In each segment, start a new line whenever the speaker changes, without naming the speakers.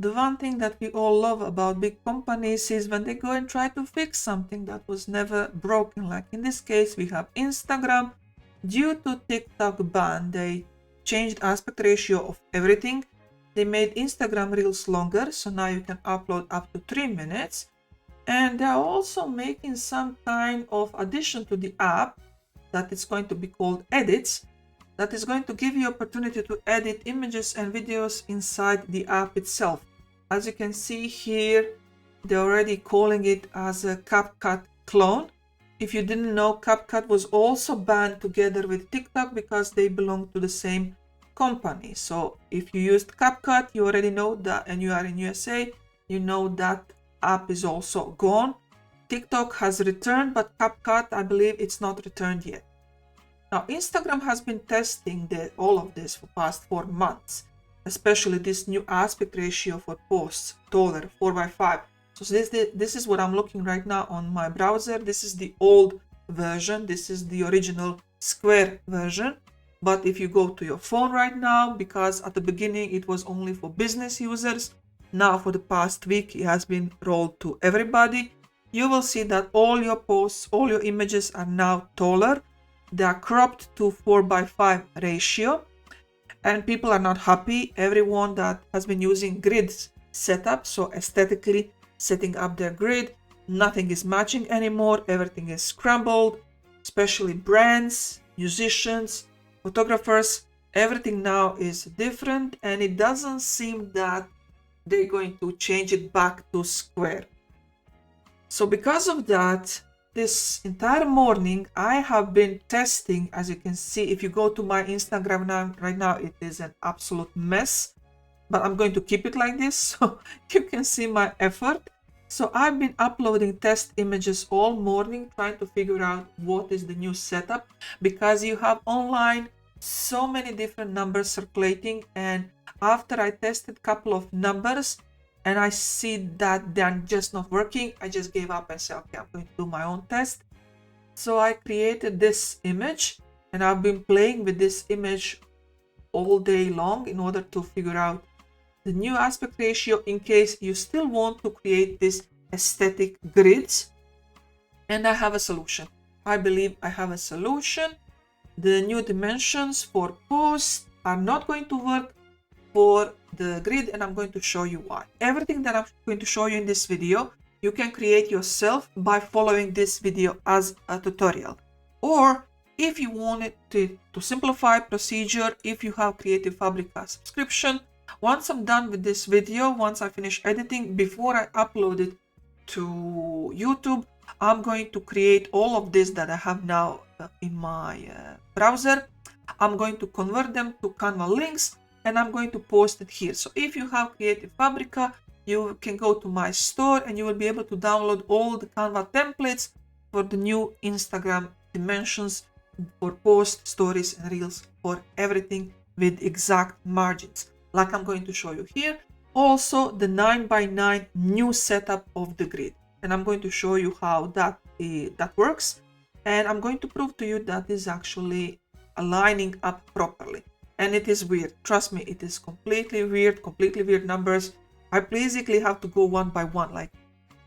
the one thing that we all love about big companies is when they go and try to fix something that was never broken. Like in this case, we have Instagram. Due to TikTok ban, they changed aspect ratio of everything. They made Instagram Reels longer, so now you can upload up to 3 minutes. And they're also making some kind of addition to the app that is going to be called Edits, that is going to give you opportunity to edit images and videos inside the app itself. As you can see here, they're already calling it as a CapCut clone. If you didn't know, CapCut was also banned together with TikTok because they belong to the same company. So if you used CapCut, you already know that, and you are in USA, you know that app is also gone. TikTok has returned, but CapCut, I believe it's not returned yet. Now, Instagram has been testing all of this for past 4 months, especially this new aspect ratio for posts, taller, 4:5. So this is what I'm looking right now on my browser. This is the old version. This is the original square version. But if you go to your phone right now, because at the beginning it was only for business users, now for the past week it has been rolled to everybody, you will see that all your posts, all your images are now taller. They are cropped to 4:5 ratio, and people are not happy. Everyone that has been using grids setup, so aesthetically setting up their grid, nothing is matching anymore. Everything is scrambled, especially brands, musicians, photographers. Everything now is different, and it doesn't seem that they're going to change it back to square. So because of that, this entire morning I have been testing. As you can see, if you go to my Instagram now, right now it is an absolute mess, but I'm going to keep it like this so you can see my effort. So I've been uploading test images all morning, trying to figure out what is the new setup, because you have online so many different numbers circulating, and after I tested a couple of numbers and I see that they're just not working, I just gave up and said, okay, I'm going to do my own test. So I created this image, and I've been playing with this image all day long in order to figure out the new aspect ratio in case you still want to create this aesthetic grids. And I have a solution. I believe I have a solution. The new dimensions for posts are not going to work for the grid, and I'm going to show you why. Everything that I'm going to show you in this video, you can create yourself by following this video as a tutorial. Or if you wanted to simplify procedure, if you have Creative Fabrica subscription, once I'm done with this video, once I finish editing, before I upload it to YouTube, I'm going to create all of this that I have now in my browser. I'm going to convert them to Canva links, and I'm going to post it here. So if you have Creative Fabrica, you can go to my store and you will be able to download all the Canva templates for the new Instagram dimensions for post, stories, and reels, for everything with exact margins, like I'm going to show you here. Also the 9:9 new setup of the grid, and I'm going to show you how that works, and I'm going to prove to you that is actually aligning up properly. And it is weird, trust me, it is completely weird numbers. I basically have to go one by one, like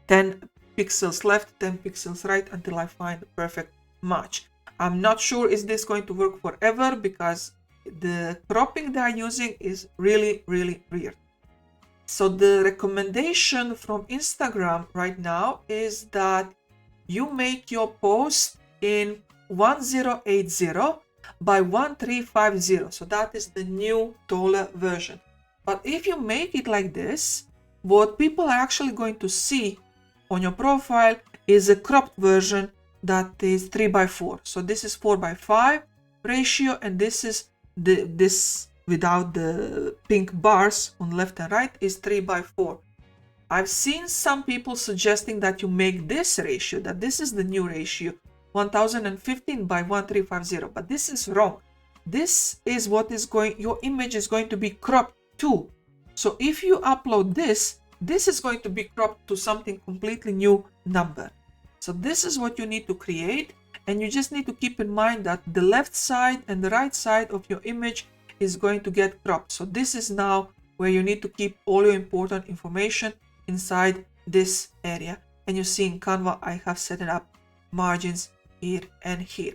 10 pixels left, 10 pixels right, until I find the perfect match. I'm not sure is this going to work forever, because the cropping they are using is really weird. So the recommendation from Instagram right now is that you make your post in 1080 by 1350. So that is the new taller version. But if you make it like this, what people are actually going to see on your profile is a cropped version that is 3:4. So this is 4:5 ratio, and this is this without the pink bars on left and right is 3:4. I've seen some people suggesting that you make this ratio, that this is the new ratio, 1015 by 1350, but this is wrong. This is what is going, your image is going to be cropped to. So if you upload this, this is going to be cropped to something completely new number. So this is what you need to create, and you just need to keep in mind that the left side and the right side of your image is going to get cropped. So this is now where you need to keep all your important information inside this area. And you see in Canva, I have set it up margins here and here.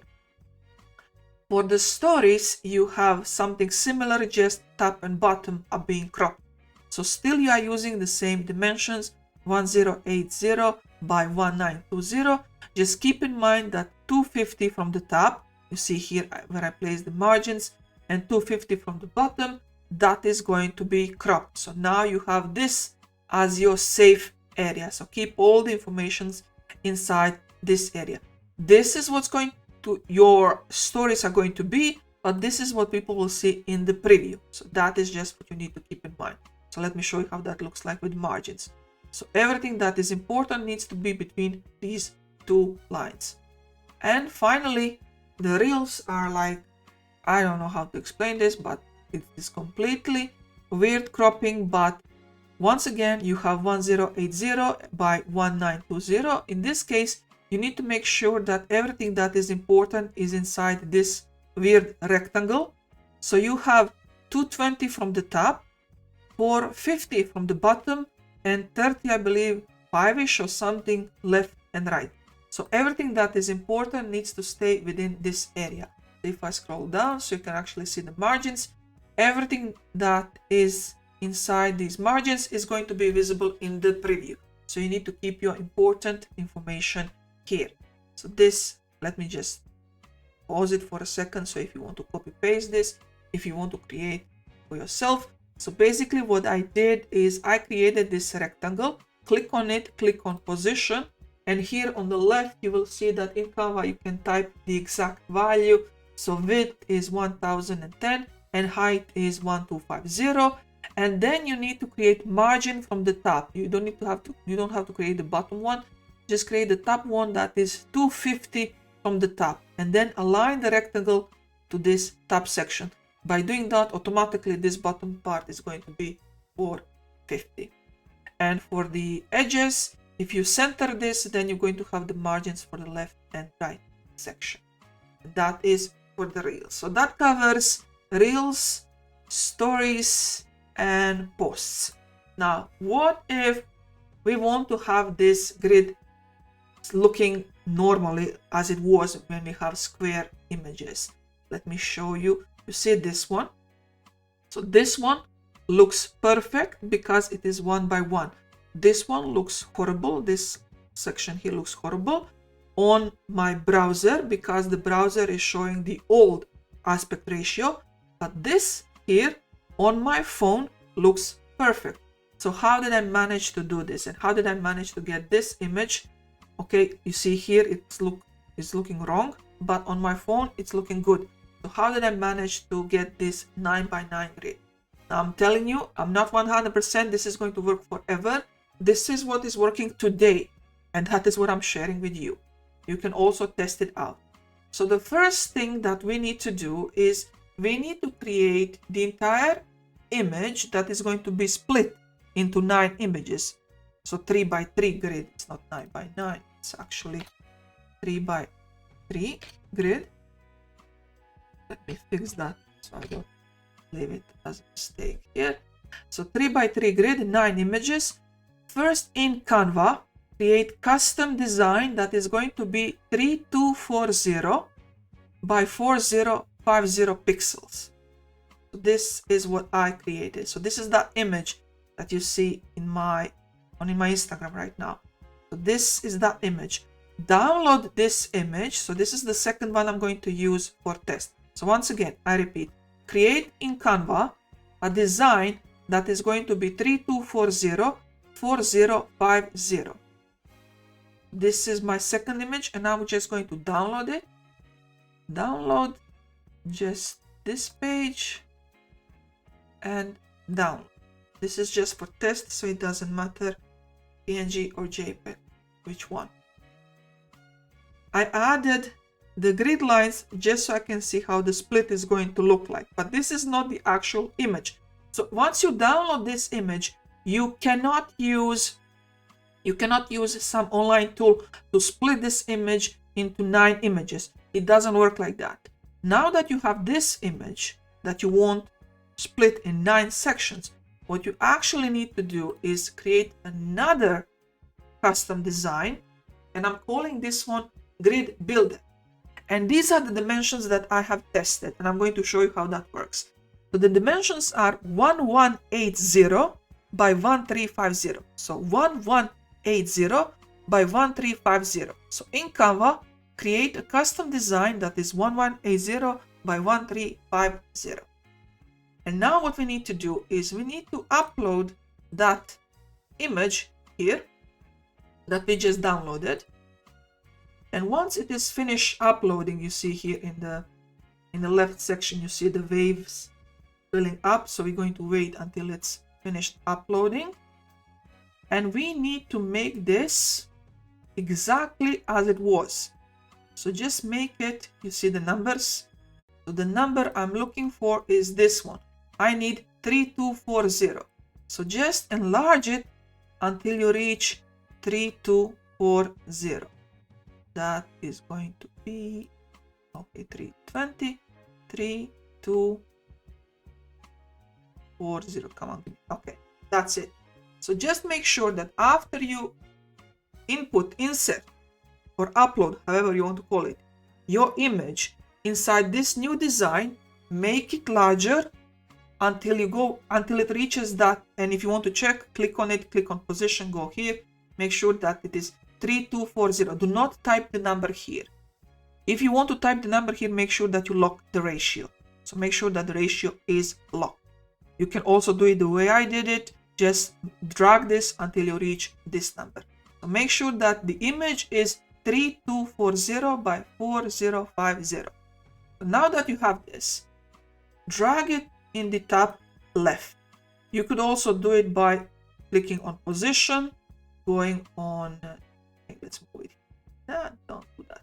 For the stories, you have something similar, just top and bottom are being cropped. So still you are using the same dimensions, 1080 by 1920. Just keep in mind that 250 from the top, you see here where I place the margins, and 250 from the bottom, that is going to be cropped. So now you have this as your safe area. So keep all the informations inside this area. This is what's going to, your stories are going to be, but this is what people will see in the preview. So that is just what you need to keep in mind. So let me show you how that looks like with margins. So everything that is important needs to be between these two lines. And finally, the reels are like, I don't know how to explain this, but it is completely weird cropping. But once again, you have 1080 by 1920. In this case, you need to make sure that everything that is important is inside this weird rectangle. So you have 220 from the top, 450 from the bottom, and 30, I believe, 5-ish or something left and right. So everything that is important needs to stay within this area. If I scroll down, so you can actually see the margins, everything that is inside these margins is going to be visible in the preview. So you need to keep your important information here. So this, let me just pause it for a second. So if you want to copy paste this, if you want to create for yourself. So basically what I did is I created this rectangle, click on it, click on position, and here on the left you will see that in Canva you can type the exact value. So width is 1010 and height is 1250, and then you need to create margin from the top. You don't have to create the bottom one, just create the top one that is 250 from the top, and then align the rectangle to this top section. By doing that, automatically this bottom part is going to be 450. And for the edges, if you center this, then you're going to have the margins for the left and right section. That is for the reels. So that covers reels, stories, and posts. Now, what if we want to have this grid looking normally as it was when we have square images? Let me show you. You see this one. So this one looks perfect because it is 1 by 1. This one looks horrible. This section here looks horrible on my browser because the browser is showing the old aspect ratio. But this here on my phone looks perfect. So how did I manage to do this? And how did I manage to get this image? Okay, you see here it's looking wrong, but on my phone it's looking good. So how did I manage to get this 9 by 9 grid? Now I'm telling you, I'm not 100% this is going to work forever. This is what is working today, and that is what I'm sharing with you. You can also test it out. So the first thing that we need to do is we need to create the entire image that is going to be split into 9 images. So 3 by 3 grid. It's not 9 by 9. It's actually 3 by 3 grid. Let me fix that so I don't leave it as a mistake here. So 3 by 3 grid, 9 images. First in Canva, create custom design that is going to be 3240 by 4050 pixels. So this is what I created. So this is that image that you see in my Instagram right now. So this is that image. Download this image. So this is the second one I'm going to use for test. So once again, I repeat, create in Canva a design that is going to be 3240 4050. This is my second image, and I'm just going to download it. Download just this page and download. This is just for test, so it doesn't matter PNG or JPEG, which one. I added the grid lines just so I can see how the split is going to look like, but this is not the actual image. So once you download this image, you cannot use some online tool to split this image into 9 images. It doesn't work like that. Now that you have this image that you want split in 9 sections, what you actually need to do is create another custom design, and I'm calling this one Grid Builder. And these are the dimensions that I have tested, and I'm going to show you how that works. So the dimensions are 1180 by 1350. So 1180 by 1350. So in Canva, create a custom design that is 1180 by 1350. And now what we need to do is we need to upload that image here that we just downloaded. And once it is finished uploading, you see here in the left section, you see the waves filling up. So we're going to wait until it's finished uploading. And we need to make this exactly as it was. So just make it, you see the numbers. So the number I'm looking for is this one. I need 3240. So just enlarge it until you reach 3240. That is going to be, okay, 320, 3240. Come on, okay, that's it. So just make sure that after you input, insert, or upload, however you want to call it, your image inside this new design, make it larger until it reaches that. And if you want to check, click on it, click on position, go here, make sure that it is 3240. Do not type the number here. If you want to type the number here, make sure that you lock the ratio. So make sure that the ratio is locked. You can also do it the way I did it. Just drag this until you reach this number. So make sure that the image is 3240 by 4050. So now that you have this, drag it in the top left. You could also do it by clicking on position, going on, let's move it. No, don't do that.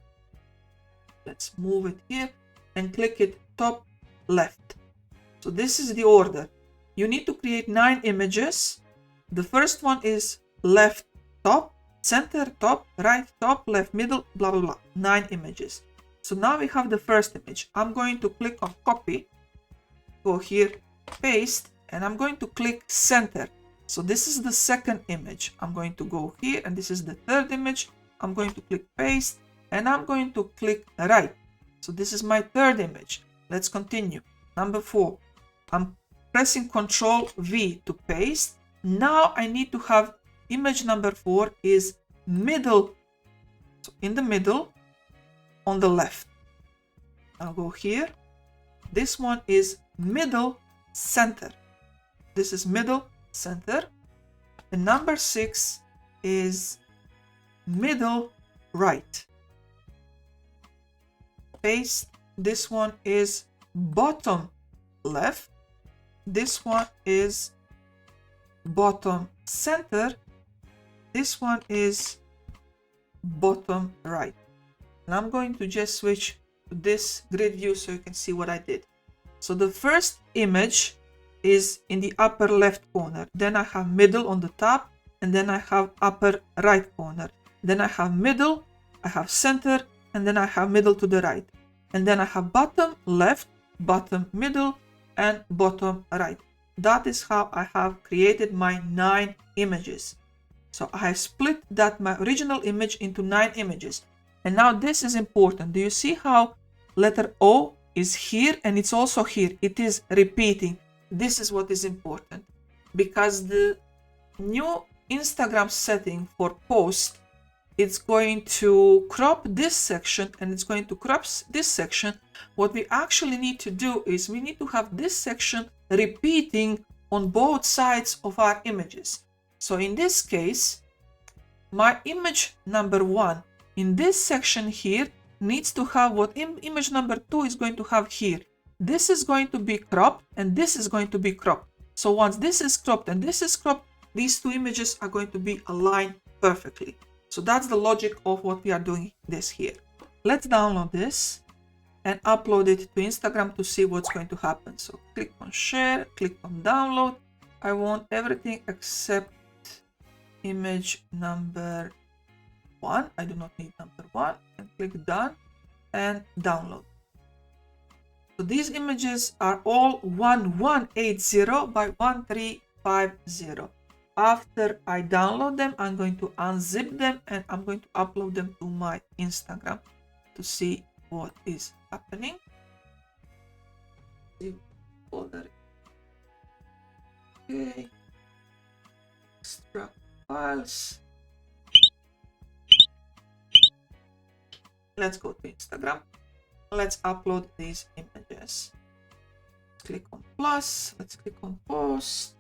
Let's move it here and click it top left. So this is the order. You need to create 9 images. The first one is left top, center top, right top, left middle, blah blah blah. 9 images. So now we have the first image. I'm going to click on copy, go here, paste, and I'm going to click center. So this is the second image. I'm going to go here, and this is the third image. I'm going to click paste, and I'm going to click right. So this is my third image. Let's continue. Number 4. I'm pressing Ctrl V to paste. Now I need to have image number 4 is middle. So in the middle, on the left. I'll go here. This one is middle center. This is middle center. And number 6 is middle right. Paste. This one is bottom left. This one is bottom center. This one is bottom right. And I'm going to just switch to this grid view so you can see what I did. So the first image is in the upper left corner. Then I have middle on the top, and then I have upper right corner. Then I have middle, I have center, and then I have middle to the right. And then I have bottom left, bottom middle, and bottom right. That is how I have created my 9 images. So I have split that my original image into 9 images. And now this is important. Do you see how letter O is here and it's also here? It is repeating. This is what is important, because the new Instagram setting for post, it's going to crop this section and it's going to crop this section. What we actually need to do is we need to have this section repeating on both sides of our images. So in this case, my image number 1 in this section here needs to have what image number 2 is going to have here. This is going to be cropped and this is going to be cropped. So once this is cropped and this is cropped, these 2 images are going to be aligned perfectly. So that's the logic of what we are doing this here. Let's download this and upload it to Instagram to see what's going to happen. So click on share, click on download. I want everything except image number 1. I do not need number 1. And click done and download. So these images are all 1180 by 1350. 50. After I download them, I'm going to unzip them and I'm going to upload them to my Instagram to see what is happening. Folder. Okay. Extract files. Let's go to Instagram. Let's upload these images. Click on plus. Let's click on post.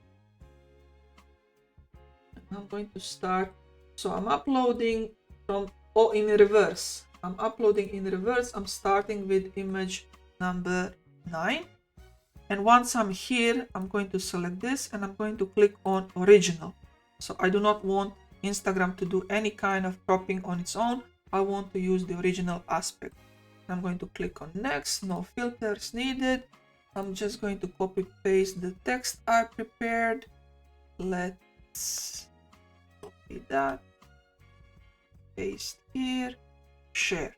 I'm going to start. So I'm uploading from in reverse. I'm uploading in reverse. I'm starting with image number 9. And once I'm here, I'm going to select this and I'm going to click on original. So I do not want Instagram to do any kind of cropping on its own. I want to use the original aspect. I'm going to click on next. No filters needed. I'm just going to copy paste the text I prepared. Let's copy that, paste here, share.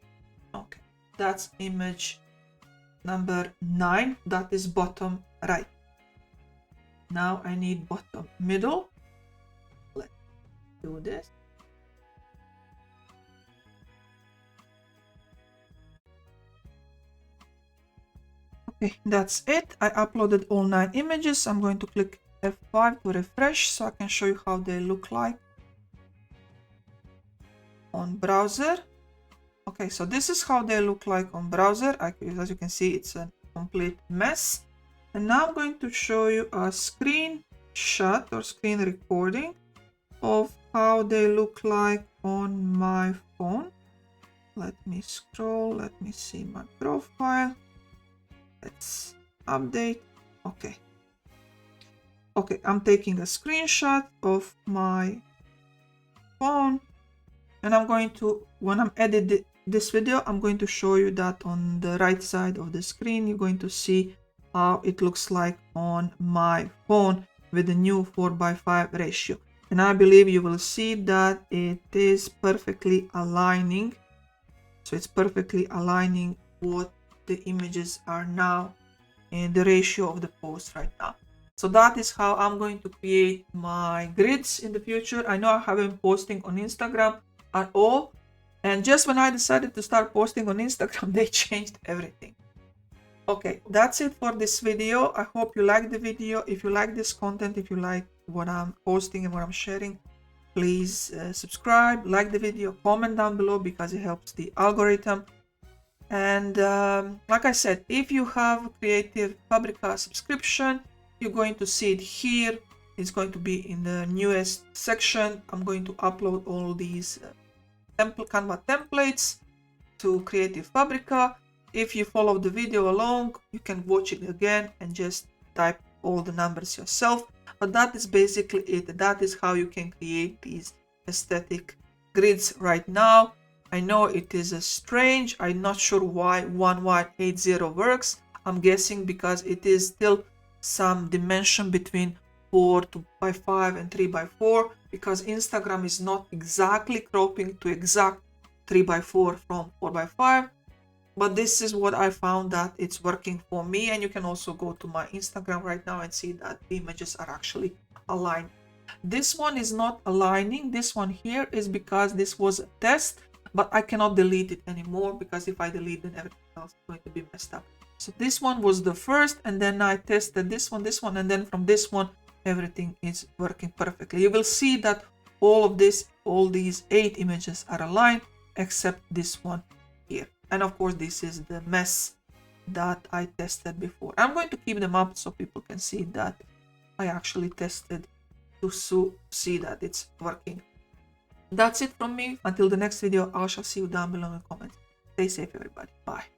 Okay, that's image number 9. That is bottom right. Now I need bottom middle. Let's do this. Okay, that's it. I uploaded all 9 images. I'm going to click F5 to refresh so I can show you how they look like on browser. Okay, so this is how they look like on browser. As you can see, it's a complete mess. And now I'm going to show you a screenshot or screen recording of how they look like on my phone. Let me scroll. Let me see my profile. Let's update. Okay. Okay, I'm taking a screenshot of my phone. And I'm going to, when I'm editing this video, I'm going to show you that on the right side of the screen, you're going to see how it looks like on my phone with the new 4:5 ratio. And I believe you will see that it is perfectly aligning. So it's perfectly aligning what the images are now in the ratio of the post right now. So that is how I'm going to create my grids in the future. I know I haven't been posting on Instagram at all. And just when I decided to start posting on Instagram, they changed everything. Okay, that's it for this video. I hope you like the video. If you like this content, if you like what I'm posting and what I'm sharing, please subscribe, like the video, comment down below because it helps the algorithm. And like I said, if you have Creative Fabrica subscription, you're going to see it here. It's going to be in the newest section. I'm going to upload all these Canva templates to Creative Fabrica. If you follow the video along, you can watch it again and just type all the numbers yourself. But that is basically it. That is how you can create these aesthetic grids right now. I know it is strange. I'm not sure why 1180 works. I'm guessing because it is still some dimension between 4:5 and 3:4, because Instagram is not exactly cropping to exact 3:4 from 4:5. But this is what I found that it's working for me. And you can also go to my Instagram right now and see that the images are actually aligned. This one is not aligning. This one here is because this was a test, but I cannot delete it anymore because if I delete, then everything else is going to be messed up. So this one was the first, and then I tested this one, and then from this one, everything is working perfectly. You will see that all these 8 images are aligned except this one here. And of course, this is the mess that I tested before. I'm going to keep them up so people can see that I actually tested to see that it's working. That's it from me. Until the next video, I shall see you down below in the comments. Stay safe, everybody. Bye.